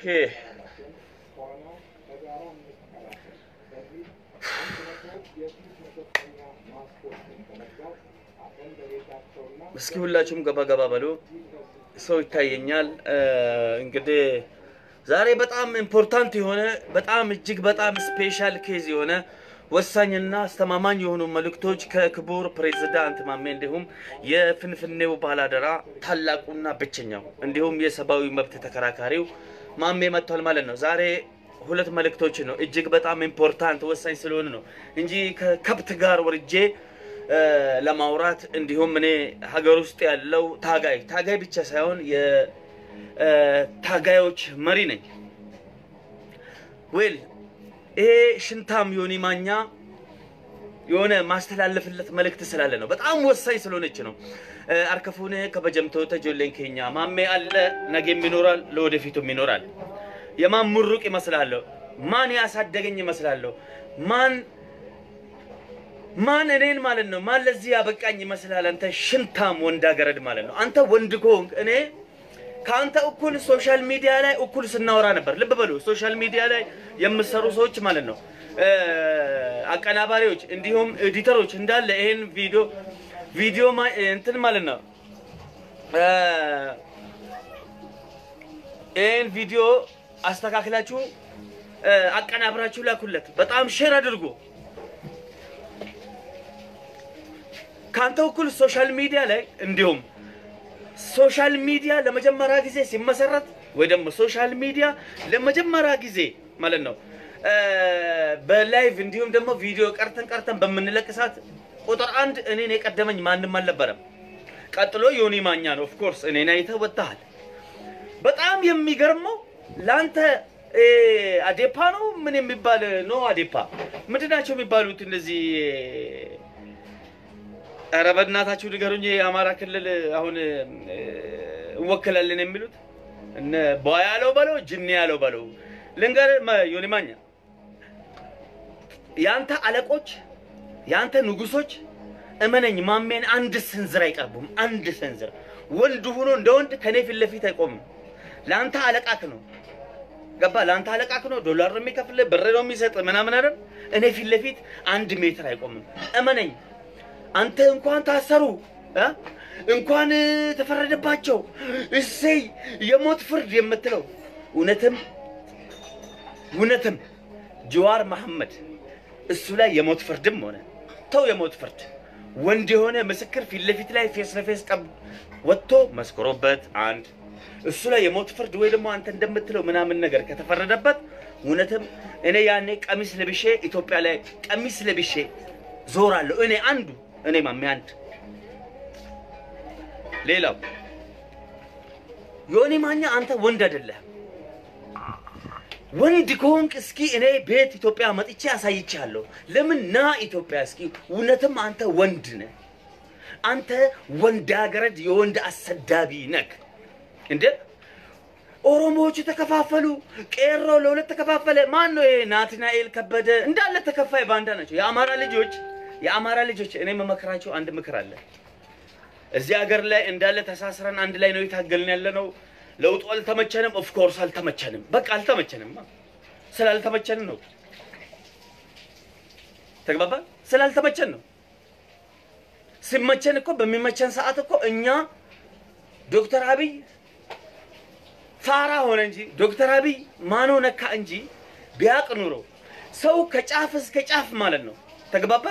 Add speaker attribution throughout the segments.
Speaker 1: Okay. እስኪ ሁላችሁም ገባ በሉ ሰው ይታየኛል እንግዲህ ዛሬ በጣም ኢምፖርታንት የሆነ በጣም እጅግ በጣም ስፔሻል ኬዝ የሆነ ወሳኝና አስተማማኝ የሆኑ መልእክቶች ከክቡር ፕሬዝዳንት ማሜ እንዲሁም የፍንፍኔው ባላደራ ታላቁና ብቸኛው እንዲሁም የሰባዊ መብት ተከራካሪው ማሜ መጥቷል ማለት ነው ዛሬ ሁለት መልእክቶች ነው እጅግ በጣም ኢምፖርታንት ወሳኝ ስለሆነ ነው እንጂ ከከብት ጋር ወርጄ ለማውራት እንዲሁም እኔ ሀገር ውስጥ ያለው ታጋይ ብቻ ሳይሆን የታጋዮች መሪ ነኝ ዌል ይሄ ሽንታም ዮኒ ማኛ የሆነ ማስተላለፍለት መልእክት ስላለ ነው በጣም ወሳኝ ስለሆነች ነው አርከፉነ ከበጀምቶ ተጆለን ከኛ ማሜ አለ ነገም ይኖራል ለወደፊቱም ይኖራል የማን ሙሩቅ ይመስላል ማን ያሳደገኝ ይመስላል ማን እኔን ማለት ነው ማን ለዚህ ያበቃኝ ይመስላል አንተ ሽንታም ወንዳ ገረድ ማለት ነው አንተ ወንድ ኮንክ እኔ ካንተ እኩል ሶሻል ሚዲያ ላይ እኩል ስናወራ ነበር ልብ በሉ ሶሻል ሚዲያ ላይ የምሰሩ ሰዎች ማለት ነው አቀናባሪዎች እንዲሁም ኤዲተሮች እንዳለ ይሄን ቪዲዮ እንትን ማለት ነው ይሄን ቪዲዮ አስተካክላችሁ አቀናብራችሁ ላኩለት በጣም ሼር አድርጉ ካንተ እኩል ሶሻል ሚዲያ ላይ እንዲሁም ሶሻል ሚዲያ ለመጀመሪያ ጊዜ ሲመሰረት ወይ ደግሞ ሶሻል ሚዲያ ለመጀመሪያ ጊዜ ማለት ነው በላይቭ እንዲሁም ደግሞ ቪዲዮ ቀርተን በመንለቅሳት ቁጥር 1 እኔን የቀደመኝ ማንንም አልነበረም ቀጥሎ ዮኒ ማኛ ነው ኦፍ ኮርስ እኔን አይተወጣል በጣም የሚገርመው ላንተ አዴፓ ነው ምን የሚባል ነው አዴፓ ምንድናቸው የሚባሉት እነዚህ አረበናታችሁ ንገሩኝ የአማራ ክልል አሁን ወከለልን የሚሉት እነ ባያለው ባለው ጅኒ ያለው ባለው ለንገር ዮኒ ማኛ ያንተ አለቆች ያንተ ንጉሶች እመነኝ ማሜን አንድ ስንዝር አይቀርቡም አንድ ስንዝር ወንድ ሆኖ እንደወንድ ከኔ ፊት ለፊት አይቆምም ላንተ አለቃክ ነው ገባ ላንተ አለቃክ ነው ዶላር ነው የሚከፍል ብር ነው የሚሰጥ ምናምን አይደል እኔ ፊት ለፊት 1 ሜትር አይቆምም እመነኝ አንተ እንኳን ታሰሩ እንኳን ተፈረደባቸው እሰይ የሞት ፍርድ የምትለው እውነትም ጀዋር መሐመድ እሱ ላይ የሞት ፍርድም ሆነ ተው የሞት ፍርድ ወንድ የሆነ ምስክር ፊት ለፊት ላይ ፌስ ለፌስ ወጥቶ መስክሮበት አንድ እሱ ላይ የሞት ፍርድ ወይ ደግሞ አንተ እንደምትለው ምናምን ነገር ከተፈረደበት እውነትም እኔ ያኔ ቀሚስ ለብሼ ኢትዮጵያ ላይ ቀሚስ ለብሼ ዞራለሁ እኔ ማሜ አንድ ሌላው ዮኒ ማኛ አንተ ወንድ አይደለም ወንድ ኮንክ እስኪ እኔ ቤት ኢትዮጵያ መጥቼ አሳይቻለሁ ለምን ና ኢትዮጵያ እስኪ እውነትም አንተ ወንድ ነህ አንተ ወንድ አገረድ የወንድ አሰዳቢ ነክ እንዴ ኦሮሞዎች ተከፋፈሉ ቄሮ ለሁለት ተከፋፈለ ማን ነው ይሄ ናትናኤል ከበደ እንዳለ ተከፋይ ባንዳ ናቸው የአማራ ልጆች እኔ መመክራቸው አንድ ምክር አለ እዚህ ሀገር ላይ እንዳለ ተሳስረን አንድ ላይ ነው የታገልን ያለነው ለውጥ አልተመቸንም ኦፍ ኮርስ አልተመቸንም በቃ አልተመቸንም ስላልተመቸን ነው ተግባባ ስላልተመቸን ነው ሲመቸን እኮ በሚመቸን ሰዓት እኮ እኛ ዶክተር አብይ ፋራ ሆነ እንጂ ዶክተር አብይ ማኖ ነካ እንጂ ቢያቅ ኑሮ ሰው ከጫፍ እስከ ጫፍ ማለት ነው ተግባባ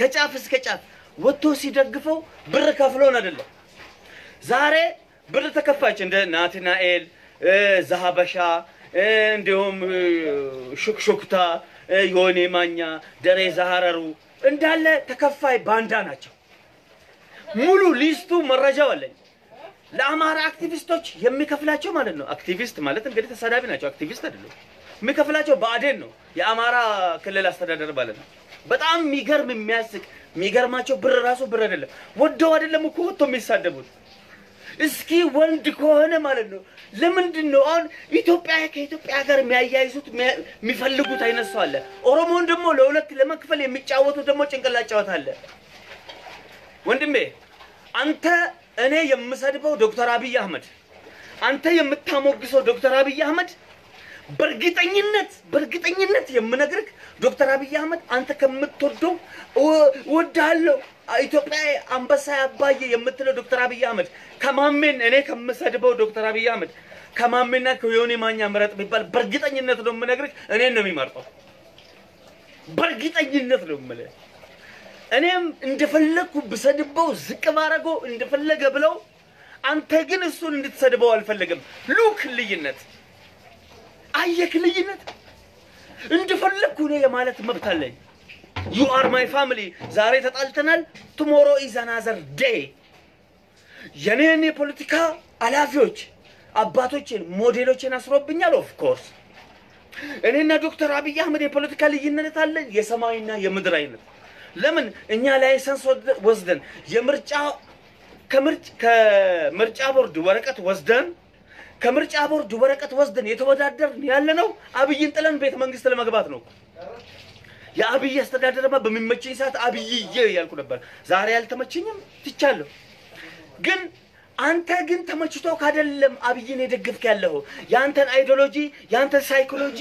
Speaker 1: ከጫፍ እስከ ጫፍ ወጥቶ ሲደግፈው ብር ከፍሎን አይደለም ዛሬ ብር ተከፋች እንደ ናትናኤል ዘሃበሻ እንዲሁም ሹክሹክታ ዮኒ ማኛ ደሬ ዛሃረሩ እንዳለ ተከፋይ ባንዳ ናቸው ሙሉ ሊስቱ መረጃው አለኝ ለአማራ አክቲቪስቶች የሚከፍላቸው ማለት ነው አክቲቪስት ማለት እንግዲህ ተሳዳቢ ናቸው አክቲቪስት አይደለም የሚከፍላቸው ባዴን ነው የአማራ ክልል አስተዳደር ማለት ነው በጣም የሚገርማቸው ብር ራሱ ብር አይደለም ወደው አይደለም እኮ ወጥቶ የሚሳደቡት እስኪ ወንድ ከሆነ ማለት ነው ለምንድነው አሁን ከኢትዮጵያ ጋር የሚያያይዙት የሚፈልጉት አይነሳው አለ ኦሮሞን ደግሞ ለሁለት ለመክፈል የሚጫወቱ ደግሞ ጭንቅላት ጫወታ አለ ወንድሜ አንተ እኔ የምሰድበው ዶክተር አብይ አህመድ አንተ የምታሞግሰው ዶክተር አብይ አህመድ በርግጠኝነት የምነግርህ ዶክተር አብይ አህመድ አንተ ከምትወደው ወዳለው ኢትዮጵያ አንበሳ አባዬ የምትለው ዶክተር አብይ አህመድ ከማሜን እኔ ከምሰድበው ዶክተር አብይ አህመድ ከማሜና ከዮኒ ማኛ ምረጥ ቢባል በርግጠኝነት ነው የምነግርህ እኔን ነው የሚመርጠው በርግጠኝነት ነው የምልህ እኔም እንደፈለኩ በሰድበው ዝቅ ባረገው እንደፈለገ ብለው አንተ ግን እሱን እንድትሰድበው አልፈልግም ሉክ ልዩነት አየክ ልዩነት እንደፈለኩ ነው የማለት መብት አለኝ you are my family ዛሬ ተጣልተናል tomorrow is another day የኔን የፖለቲካ አላፊዎች አባቶችን ሞዴሎችን አስሮብኛል of course እኔና ዶክተር አብይ አህመድ የፖለቲካ ልዩነት አለ የሰማይና የምድር አይነት ለምን እኛ ላይሰንስ ወስደን ከምርጫ ቦርድ ወረቀት ወስደን ከምርጫ ቦርድ ወረቀት ወስደን የተወዳደርን ያለነው አብይን ጥለን ቤተ መንግስት ለመግባት ነው የአብይ አስተዳደርማ በሚመቸኝ ሰዓት አብይዬ ያልኩ ነበር ዛሬ ያልተመቸኝም ትቻለሁ ግን አንተ ግን ተመችቶ ካደለም አብይን የደግፍክ ያለው ያንተን አይዲዮሎጂ ያንተን ሳይኮሎጂ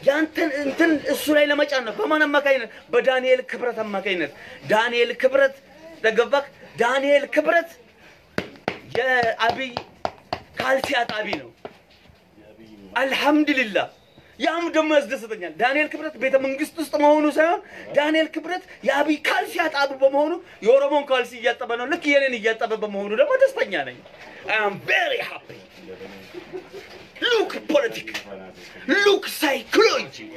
Speaker 1: ያንተን እንትን እሱ ላይ ለመጫን ነው በማን አማካይነት በዳንኤል ክብረት አማካይነት ዳንኤል ክብረት ደገባክ ዳንኤል ክብረት የአብይ ካልሲ አጣቢ ነው አልহামዱሊላህ ያም ደሞ ያስደስተኛል ዳንኤል ክብረት ቤተ መንግስት ውስጥ መሆኑ ሳይሆን ዳንኤል ክብረት የአብይ ካልሲ አጣቢ በመሆኑ የኦሮሞን ካልሲ እያጠበ ነው ልክ የኔን እያጠበ በመሆኑ ደግሞ ደስተኛ ነኝ I am very happy look politics look psychology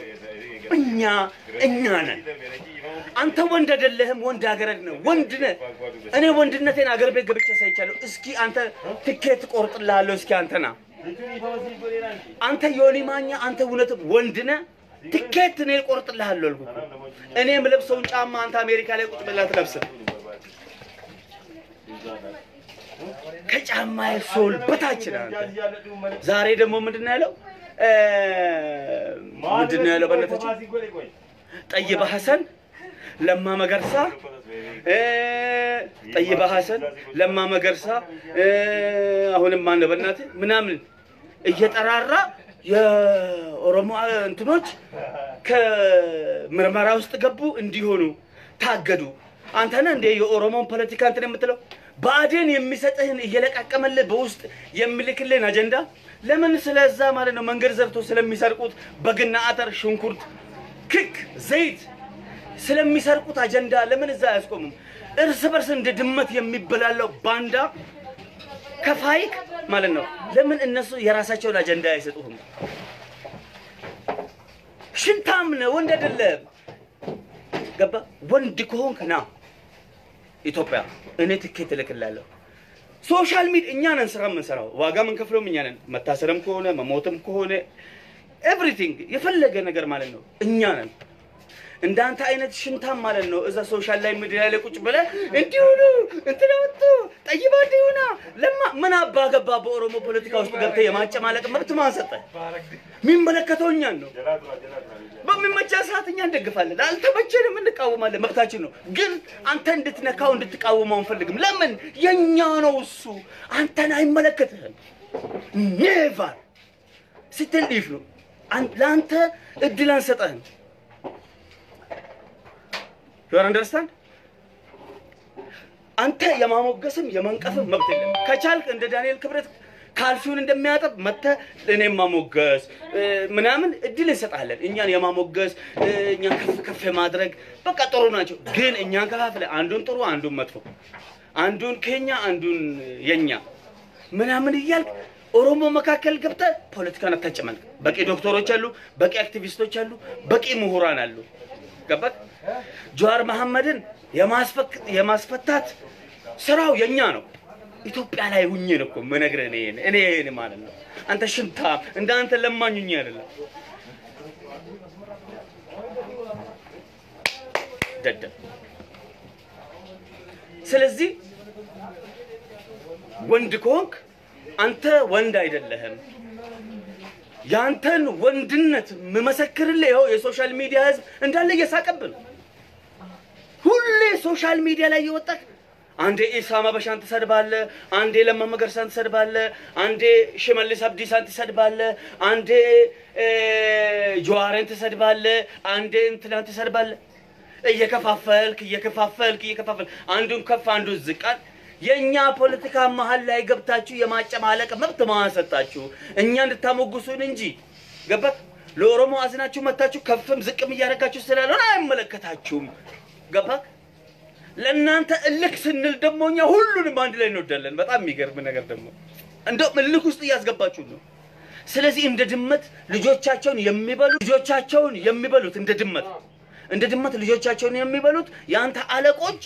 Speaker 1: እኛ ነን አንተ ወንድ አይደለህም ወንድ አገረድ ነው ወንድ ነህ እኔ ወንድነቴን አገር ቤት ገብቼ ሳይቻለው እስኪ አንተ ትኬት ቆርጥልሃለሁ እስኪ አንተና አንተ ዮኒ ማኛ አንተ እውነት ወንድ ነህ ትኬት እኔ ቆርጥልሃለሁ አልኩ እኔ የምለብሰውን ጫማ አንተ አሜሪካ ላይ ቁጭ ብለህ ትለብስ ከጫማ ሶል በታች ነው ዛሬ ደግሞ ምንድነው ያለው በእናታችን ጠይባ ሐሰን ለማ መገርሳ ጠይባ ሐሰን ለማ መገርሳ አሁንም ማን በእናት ምናምን እየጠራራ የኦሮሞ እንትኖች ከመርማራ ውስጥ ገቡ እንዲሆኑ ታገዱ አንተ ነህ እንደ የኦሮሞን ፖለቲካ እንትን የምትለው ባዴን የሚሰጥህን እየለቃቀመልህ በውስጥ የሚልክልህን አጀንዳ ለምን ስለዛ ማለት ነው መንገድ ዘርቶ ስለሚሰርቁት በግና አተር ሽንኩርት ክክ ዘይት ስለሚሰርቁት አጀንዳ ለምን እዛ ያስቆሙም እርስ በርስ እንደ ድመት የሚበላለው ባንዳ ከፋይክ ማለት ነው ለምን እነሱ የራሳቸውን አጀንዳ አይሰጡም ሽንታም ነው ወንድ አይደለም ገባ ወንድ ከሆንክና ኢትዮጵያ እኔ ትኬት ልክላለሁ ሶሻል ሚዲያ እኛ ነን ስራ የምንሰራው ዋጋ ምን ከፍለው እኛ ነን መታሰርም ከሆነ መሞትም ከሆነ ኤቭሪቲንግ የፈለገ ነገር ማለት ነው እኛ ነን እንዳንተ አይነት ሽንታም ማለት ነው እዛ ሶሻል ላይ ሚዲያ ላይ ቁጭ ብለ እንዲሁ ነው እንትናውጡ ጠይባ ዲዩና ለማ ምን አባ ገባ በኦሮሞ ፖለቲካ ውስጥ ገብተ የማጨማለቅ መብት ማን ሰጠ ምን መለከተውኛ ነው በሚመቻ ሰዓትኛ እንደግፋለን አልተመቸንም እንቃወማለን መብታችን ነው ግን አንተ እንድትነካው እንድትቃወመው አንፈልግም ለምን የኛ ነው እሱ አንተን አይመለከትህም ኔቨር ስትልፍ ነው አንተ እድል አንሰጠህም you understand አንተ የማሞገስም የመንቀፍም መብት የለም ከቻልክ እንደ ዳንኤል ክብረት ካልሲውን እንደሚያጠብ መተ እኔም ማሞገስ ምናምን እድል እንሰጣለን እኛን የማሞገስ እኛን ከፍ ማድረግ በቃ ጥሩ ናቸው ግን እኛን ከፋፍለ አንዱን ጥሩ አንዱን መጥፎ አንዱን ከኛ አንዱን የኛ ምናምን ይያልክ ኦሮሞ መካከል ገብተ ፖለቲካን አታጨማል በቂ ዶክተሮች አሉ በቂ አክቲቪስቶች አሉ በቂ ምሁራን አሉ ገባት ጆዋር መሐመድን የማስፈታት ስራው የኛ ነው ኢትዮጵያ ላይ ሁኜ ነው እኮ መነግረ እኔ ማለት ነው አንተ ሽንታ እንዳንተ ለማኙኝ አይደለም ደደ ስለዚህ ወንድ ኮንክ አንተ ወንድ አይደለህም ያንተን ወንድነት መመሰክርልህ ይሄው የሶሻል ሚዲያ ህዝብ እንዳለ እየሳቀብን ሁሌ ሶሻል ሚዲያ ላይ ይወጣክ አንዴ ኢሳማ በሻን ተሰድባለ አንዴ ለማ መገርሳን ተሰድባለ አንዴ ሽመልስ አብዲሳን ተሰድባለ አንዴ ጆዋርን ተሰድባለ አንዴ እንትላን ተሰድባለ እየከፋፈልክ አንዱን ከፍ አንዱን ዝቃል የኛ ፖለቲካ መሃል ላይ ገብታችሁ የማጨማለቅ መብት ማሰጣችሁ እኛ እንድታሞግሱን እንጂ ገባክ ለኦሮሞ አዝናችሁ መታችሁ ከፍም ዝቅም ያረጋችሁ ስላልሆነ አይመለከታችሁም ገባክ ለእናንተ እልክ ስንል ደሞኛ ሁሉንም አንድ ላይ እንወዳለን በጣም የሚገርም ነገር ደሞ እንደው እልክ ውስጥ ያስገባችሁ ነው ስለዚህ እንደ ድመት ልጆቻቸውን የሚበሉት እንደ ድመት ልጆቻቸውን የሚበሉት ያንተ አለቆች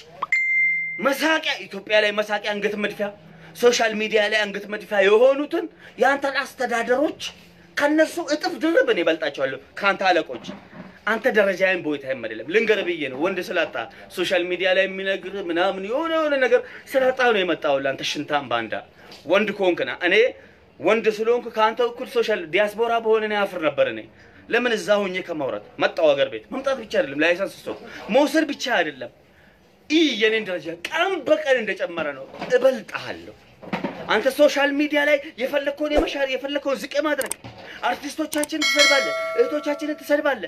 Speaker 1: መሳቂያ ኢትዮጵያ ላይ መሳቂያ አንገት መድፊያ ሶሻል ሚዲያ ላይ አንገት መድፊያ የሆኑትን ያንተ አስተዳደሮች ከነሱ እጥፍ ድርብን ይበልጣቸዋል ካንተ አለቆች አንተ ደረጃዬን ቦይታዬን አይደለም ልንገር ብዬ ነው ወንድ ስላጣ ሶሻል ሚዲያ ላይ የሚነግር ምናምን የሆነ ነገር ስላጣ ነው የመጣው ላንተ ሽንታም ባንዳ ወንድ ኮንከና እኔ ወንድ ስለሆንኩ ካንተ እኩል ሶሻል ዲያስፖራ በሆነ ነው ያፍር ነበር እኔ ለምን እዛው ሆኜ ከማውራት መጣው ሀገር ቤት መምጣት ብቻ አይደለም ላይሰንስ ስቶክ መውሰድ ብቻ አይደለም የኔን ደረጃ ቀን በቀን እንደጨመረ ነው እበልጣለሁ አንተ ሶሻል ሚዲያ ላይ የፈለከውን የመሻር የፈለከውን ዝቅ ማድረግ አርቲስቶቻችን ተሰርባለ እህቶቻችን ተሰርባለ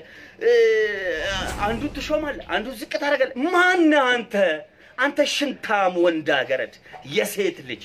Speaker 1: አንዱ ተሾማለ አንዱ ዝቅ ታረጋለ ማን አንተ ሽንታም ወንዳ ገረድ የሴት ልጅ